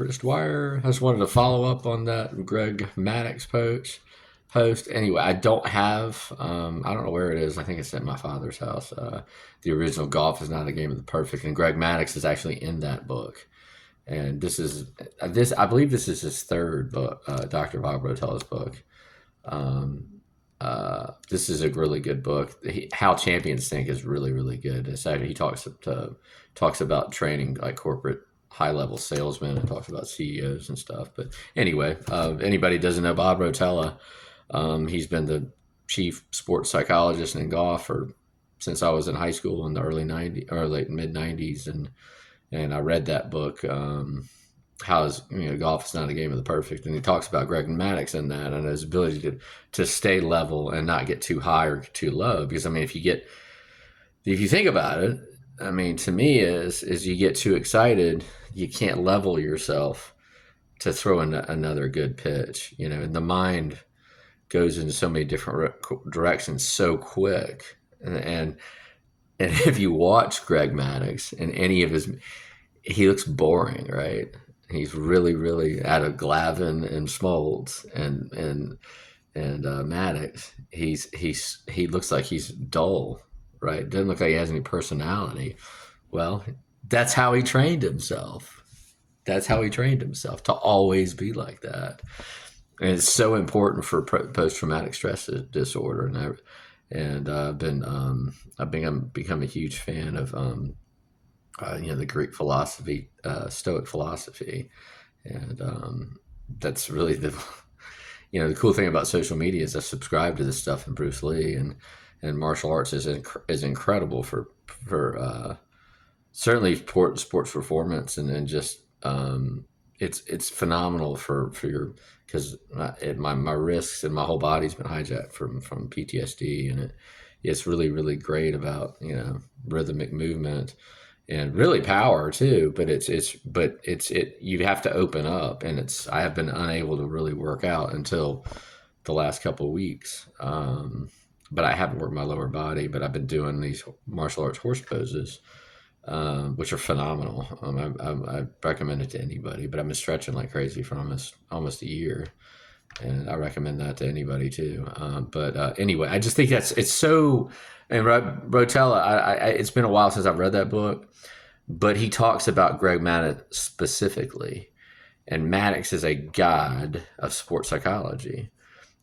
Chris Dwyer. I just wanted to follow up on that Greg Maddox post. Anyway, I don't have, I don't know where it is. I think it's at my father's house. The original Golf is Not a Game of the Perfect. And Greg Maddox is actually in that book. And I believe this is his third book, Dr. Bob Rotella's book. This is a really good book. How Champions Think is really, really good. It's actually, he talks about training like corporate high level salesmen and talks about CEOs and stuff. But anyway, anybody doesn't know Bob Rotella, he's been the chief sports psychologist in golf since I was in high school in the early '90s or late mid '90s, and I read that book. Golf is not a game of the perfect, and he talks about Greg Maddox in that and his ability to stay level and not get too high or too low. Because I mean, if you think about it, I mean, to me is you get too excited, you can't level yourself to throw in another good pitch, and the mind goes in so many different directions so quick. And if you watch Greg Maddox and any of he looks boring, right? He's really, really out of Glavin and Smoltz and Maddox. He looks like he's dull, right? Doesn't look like he has any personality. Well, that's how he trained himself. That's how he trained himself to always be like that. And it's so important for post-traumatic stress disorder. And I've become a huge fan of the Greek philosophy, Stoic philosophy, and that's really the cool thing about social media is I subscribe to this stuff in Bruce Lee, and martial arts is incredible for certainly sports performance, and just it's phenomenal for your, because my wrists and my whole body's been hijacked from PTSD, and it's really, really great about rhythmic movement and really power too. But you have to open up, and I have been unable to really work out until the last couple of weeks. But I haven't worked my lower body, but I've been doing these martial arts horse poses, which are phenomenal. I recommend it to anybody, but I've been stretching like crazy for almost a year, and I recommend that to anybody too. Anyway, I just think it's so. And Rotella, it's been a while since I've read that book, but he talks about Greg Maddox specifically, and Maddox is a god of sports psychology.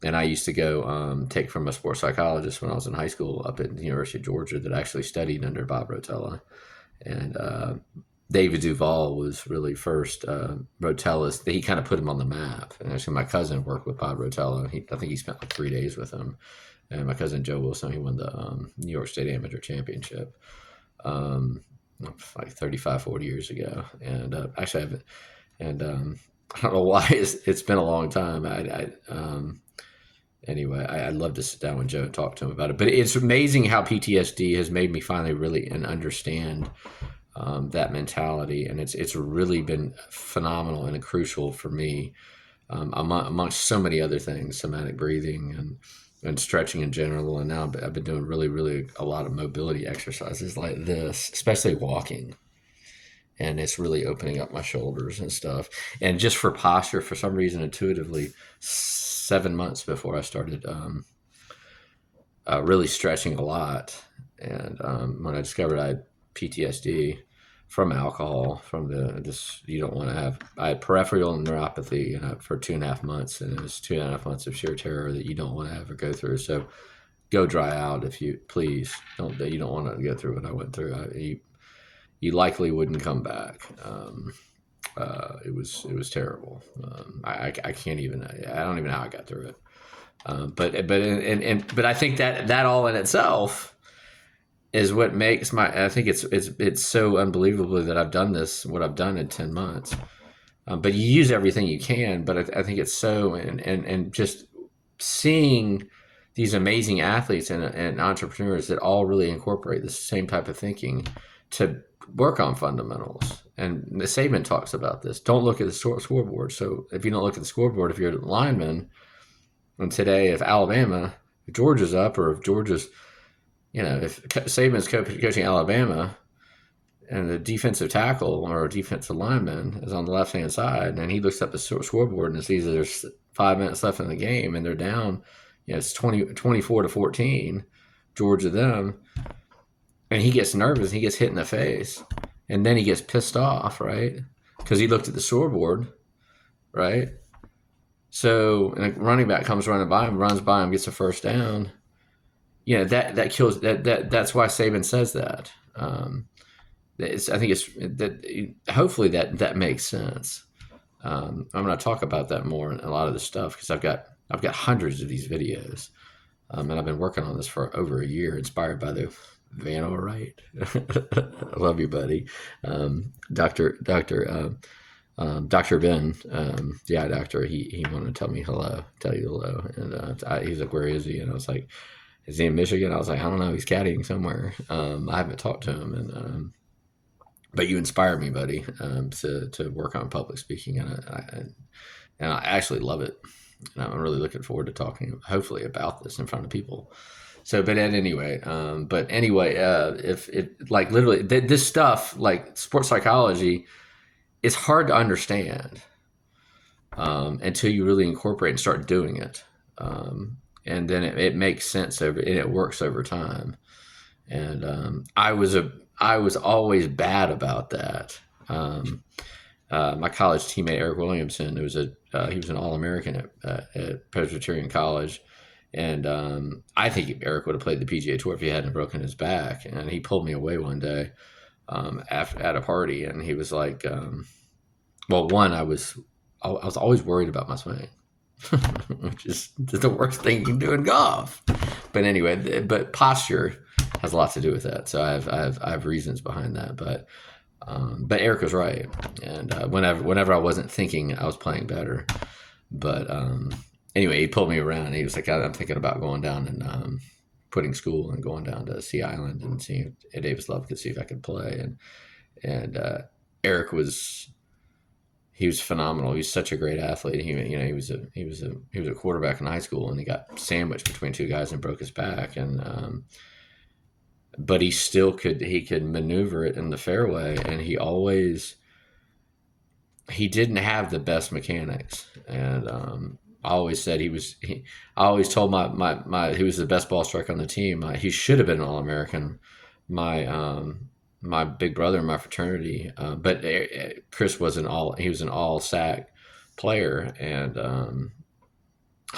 And I used to go take from a sports psychologist when I was in high school up at the University of Georgia that actually studied under Bob Rotella. And David Duvall was really first Rotella's. He kind of put him on the map. And actually, my cousin worked with Bob Rotella. I think he spent like 3 days with him. And my cousin Joe Wilson, he won the New York State Amateur Championship like 35, 40 years ago. And actually, I haven't. And I don't know why it's been a long time. Anyway, I'd love to sit down with Joe and talk to him about it. But it's amazing how PTSD has made me finally really understand that mentality, and it's really been phenomenal and crucial for me, amongst so many other things, somatic breathing and stretching in general. And now I've been doing really, really a lot of mobility exercises like this, especially walking. And it's really opening up my shoulders and stuff. And just for posture, for some reason, intuitively, 7 months before I started really stretching a lot. And when I discovered I had PTSD from alcohol, you don't want to have, I had peripheral neuropathy for 2.5 months. And it was 2.5 months of sheer terror that you don't want to ever go through. So go dry out if you please. You don't want to go through what I went through. You likely wouldn't come back. It was terrible. I can't even. I don't even know how I got through it. But I think that all in itself is what makes I think it's so unbelievable that I've done what I've done in 10 months. But you use everything you can. But I think it's so and just seeing these amazing athletes and entrepreneurs that all really incorporate the same type of thinking to work on fundamentals. And the Saban talks about this. Don't look at the scoreboard. So if you don't look at the scoreboard, if you're a lineman, and today if Georgia's up, or if Georgia's, if Saban's coaching Alabama, and the defensive tackle or defensive lineman is on the left hand side, and he looks up the scoreboard and sees that there's 5 minutes left in the game, and they're down. It's 24-14, Georgia them, and he gets nervous. He gets hit in the face, and then he gets pissed off, right? Because he looked at the scoreboard, right? So, and a running back comes running by him, runs by him, gets a first down. That kills that's why Saban says that. I think it's that hopefully that makes sense. I'm going to talk about that more in a lot of the stuff because I've got hundreds of these videos, and I've been working on this for over a year, inspired by the Van Wright. I love you, buddy. Dr. Ben, the eye doctor, he wanted to tell you hello, and he's like, "Where is he?" And I was like, "Is he in Michigan?" I was like, "I don't know. He's caddying somewhere." I haven't talked to him, and but you inspired me, buddy, to work on public speaking, and I actually love it, and I'm really looking forward to talking, hopefully, about this in front of people. So, but anyway, if like literally this stuff, like sports psychology, it's hard to understand until you really incorporate and start doing it, and then it makes sense and it works over time. And I was always bad about that. My college teammate Eric Williamson, he was an All-American at Presbyterian College, and I think Eric would have played the PGA Tour if he hadn't broken his back. And he pulled me away one day at a party, and he was like, "Well, one, I was always worried about my swing." Which is the worst thing you can do in golf. But anyway, but posture has a lot to do with that. So I have reasons behind that. But Eric was right, and whenever I wasn't thinking, I was playing better. But anyway, he pulled me around. And he was like, "I'm thinking about going down and quitting school and going down to Sea Island and seeing if Davis Love could see if I could play." And Eric was. He was phenomenal. He was such a great athlete. He was a quarterback in high school, and he got sandwiched between two guys and broke his back. And but he could maneuver it in the fairway, and he didn't have the best mechanics. And I always said I always told he was the best ball striker on the team. He should have been an All-American. My big brother in my fraternity, but Chris he was an all SAC player, and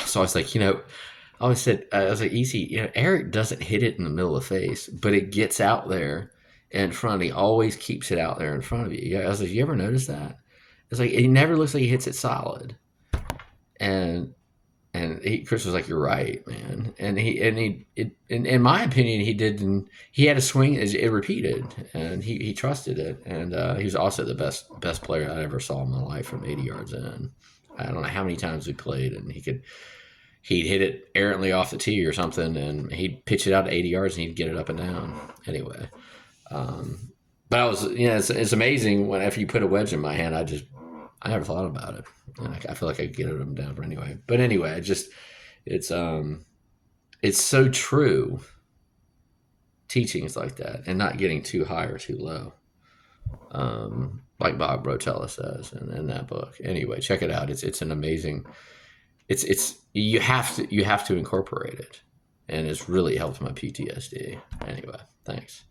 so I was like, I always said, I was like, easy, Eric doesn't hit it in the middle of the face, but it gets out there in front. He always keeps it out there in front of you. I was like, you ever notice that? It's like, it never looks like he hits it solid. And Chris was like, "You're right, man." And in my opinion, he had a swing as it repeated, and he trusted it. And he was also the best player I ever saw in my life from 80 yards in. I don't know how many times we played, and he'd hit it errantly off the tee or something, and he'd pitch it out to 80 yards, and he'd get it up and down. Anyway, but I was, it's amazing when after you put a wedge in my hand, I never thought about it. And I feel like I could get them down. But anyway, it's so true. Teachings like that, and not getting too high or too low, like Bob Rotella says in that book. Anyway, check it out. It's an amazing. You have to incorporate it, and it's really helped my PTSD. Anyway, thanks.